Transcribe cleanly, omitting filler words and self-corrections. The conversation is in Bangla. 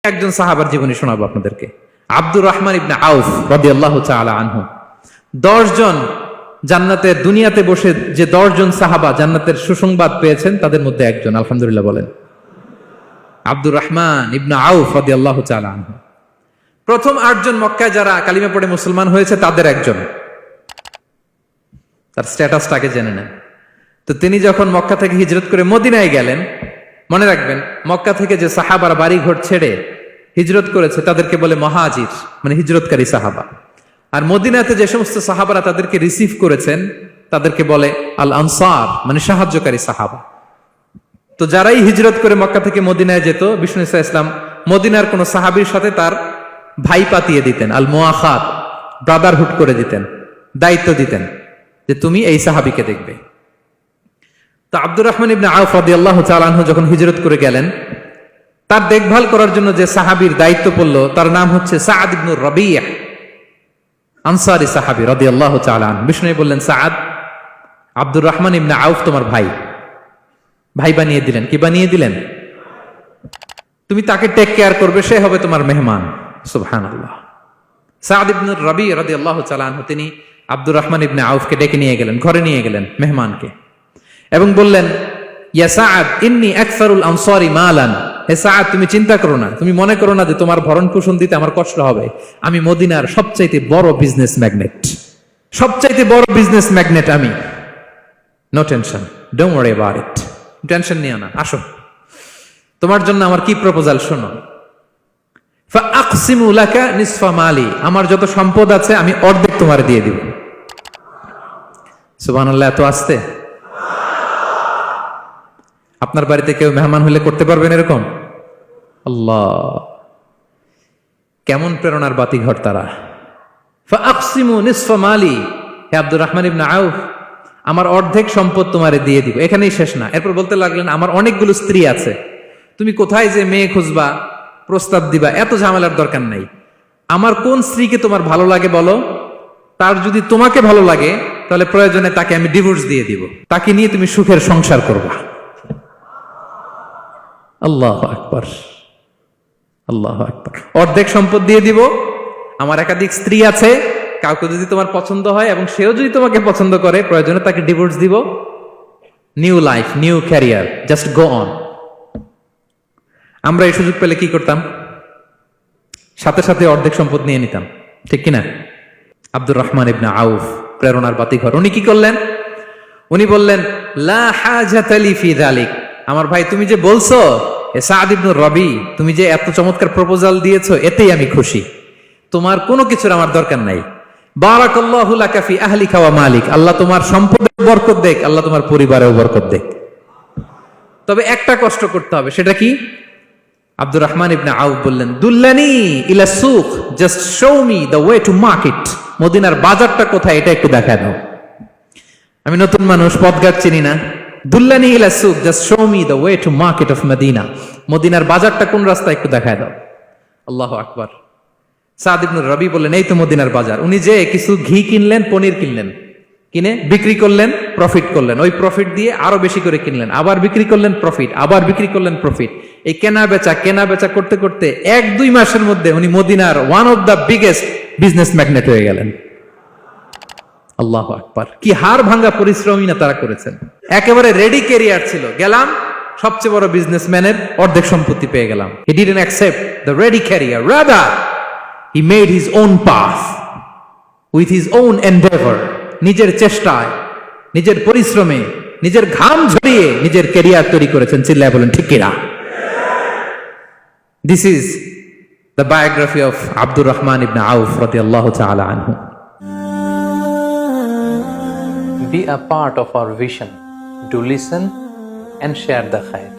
একজন সাহাবার জীবনী শোনাবো আপনাদেরকে। আব্দুর রহমান ইবনে আউফ রাদিয়াল্লাহু তাআলা আনহু। 10 জন জান্নাতের দুনিয়াতে বসে যে 10 জন সাহাবা জান্নাতের সুসংবাদ পেয়েছেন তাদের মধ্যে একজন, আলহামদুলিল্লাহ বলেন। আব্দুর রহমান ইবনে আউফ রাদিয়াল্লাহু তাআলা আনহু প্রথম 8 জন মক্কায় যারা কালিমা পড়ে মুসলমান হয়েছে তাদের একজন। তার স্ট্যাটাসটাকে জেনে নেন। তো তিনি যখন মক্কা থেকে হিজরত করে মদিনায় গেলেন, মনে রাখবেন মক্কা থেকে যে সাহাবারা বাড়ি ঘর ছেড়ে হিজরত করেছে তাদেরকে বলে মহাজির, মানে হিজরতকারী সাহাবা। আর মদিনাতে যে সমস্ত সাহাবারা তাদেরকে রিসিভ করেছেন তাদেরকে বলে আল আনসার, মানে সাহায্যকারী সাহাবা। তো যারাই হিজরত করে মক্কা থেকে মদিনায় যেত, বিষ্ণু ইসলাম মদিনার কোন সাহাবীর সাথে তার ভাই পাতিয়ে দিতেন, আল মুআখাত, ব্রাদারহুড করে দিতেন, দায়িত্ব দিতেন যে তুমি এই সাহাবীকে দেখবে। তো আব্দুর রহমান ইবনে আউফ রাদিয়াল্লাহু তাআলা আনহু যখন হিজরত করে গেলেন, তার দেখভাল করার জন্য যে সাহাবীর দায়িত্ব পড়ল তার নাম হচ্ছে সাআদ ইবনে রাবিয়া, আনসারী সাহাবী রাদিয়াল্লাহু তাআলা আনহু। বিষ্ণু বললেন, সাআদ, আব্দুর রহমান ইবনে আউফ তোমার ভাই, ভাই বানিয়ে দিলেন। কি বানিয়ে দিলেন? তুমি তাকে টেক কেয়ার করবে, সে হবে তোমার মেহমান। সুবহানাল্লাহ। সাআদ ইবনে রাবি রাদিয়াল্লাহু তাআলা আনহু তিনি আব্দুর রহমান ইবনে আউফকে ডেকে নিয়ে গেলেন, ঘরে নিয়ে গেলেন মেহমানকে, এবং বললেন, ইয়া সাআদ ইন্নী আকসারুল আনসারি মালান। হে সাআদ, তুমি চিন্তা করো না, তুমি মনে করো না যে তোমার ভরণ পোষণ দিতে আমার কষ্ট হবে। আমি মদিনার সবচাইতে বড় বিজনেস ম্যাগনেট, সবচাইতে বড় বিজনেস ম্যাগনেট আমি। No tension, don't worry about it. Tension নিও না, আসো, তোমার জন্য আমার কি প্রপোজাল শোনো। ফাআকসিমু লাকা নিসফা মালি, আমার যত সম্পদ আছে আমি অর্ধেক তোমার দিয়ে দিব। সুবহানাল্লাহ। এত আসতে আপনার বাড়িতে কেউ মেহমান হলে করতে পারবেন এরকম? আল্লাহ, কেমন প্রেরণার বাতি ঘর তারা। ফাআকসিমু নিসফা মালি, হে আব্দুর রহমান ইবনে আউফ, আমার অর্ধেক সম্পদ তোমারে দিয়ে দিব। এখানেই শেষ না, এরপর বলতে লাগলেন, আমার অনেকগুলো স্ত্রী আছে, তুমি কোথায় যে মেয়ে খুঁজবা, প্রস্তাব দিবা, এত ঝামেলার দরকার নাই। আমার কোন স্ত্রীকে তোমার ভালো লাগে বলো, তার যদি তোমাকে ভালো লাগে তাহলে প্রয়োজনে তাকে আমি ডিভোর্স দিয়ে দিব, তাকে নিয়ে তুমি সুখের সংসার করবা। আল্লাহু আকবার, আল্লাহু আকবার। অর্ধেক সম্পদ দিয়ে দিব, আমার একাধিক স্ত্রী আছে, কাউকে যদি তোমার পছন্দ হয় এবং সেও যদি তোমাকে পছন্দ করে প্রয়োজনে তাকে ডিভোর্স দিব। New life, new career, just go on. আমরা এই সুযোগ পেলে কি করতাম? সাথে সাথে অর্ধেক সম্পদ নিয়ে নিতাম, ঠিক কিনা? আব্দুর রহমান ইবনে আউফ প্রেরণার বাতিঘর। উনি কি করলেন? উনি বললেন, লা হাজাতা লি ফি যালিক। আমার ভাই, তুমি যে বলছো সাআদ ইবনে রাবি, তুমি যে এত চমৎকার প্রপোজাল দিয়েছো, এতেই আমি খুশি, তোমার কোনো কিছুর আমার দরকার নাই। বারাকাল্লাহু লাকা ফি আহলিকা ওয়া মালিক, আল্লাহ তোমার সম্পদে বরকত দেখ, আল্লাহ তোমার পরিবারেও বরকত দেখ। তবে একটা কষ্ট করতে হবে, সেটা কি? আব্দুর রহমান ইবনে আউফ বললেন, দুল্লানি ইলা সুক, just show me the way to market. মদিনার বাজারটা কোথায় এটা একটু দেখায় দাও। আমি নতুন মানুষ, পথঘাট চিনি না। দুল্লানি ইলা সুক, just show me the way to market of Medina. মদিনার বাজারটা কোন রাস্তা একটু দেখায় দাও। আল্লাহু আকবার। সাআদ ইবনে রাবি বললেন, এই তো মদিনার বাজার। উনি যে কিছু ঘি কিনলেন, পনির কিনলেন, কিনে বিক্রি করলেন, প্রফিট করলেন। ওই প্রফিট দিয়ে আরো বেশি করে কিনলেন, আবার বিক্রি করলেন, প্রফিট, আবার বিক্রি করলেন, প্রফিট। এই কেনা বেচা করতে করতে 1-2 মাসের মধ্যে উনি মদিনার one of the biggest business magnate হয়ে গেলেন। আল্লাহু আকবার। কি হাড় ভাঙা পরিশ্রমই না তারা করেছেন। একেবারে রেডি ক্যারিয়ার ছিল, গেলাম সবচেয়ে বড় বিজনেসম্যানের অর্ধেক সম্পত্তি পেয়ে গেলাম। He didn't accept the ready career, rather he made his own path with his own endeavor. নিজের চেষ্টায়, নিজের পরিশ্রমে, নিজের ঘাম ঝরিয়ে নিজের ক্যারিয়ার তৈরি করেছেন। চিল্লায় বলেন ঠিক কিনা? This is the biography of Abdur Rahman ibn Auf radiyallahu ta'ala anhu. Be a part of our vision. Do listen and share the khair.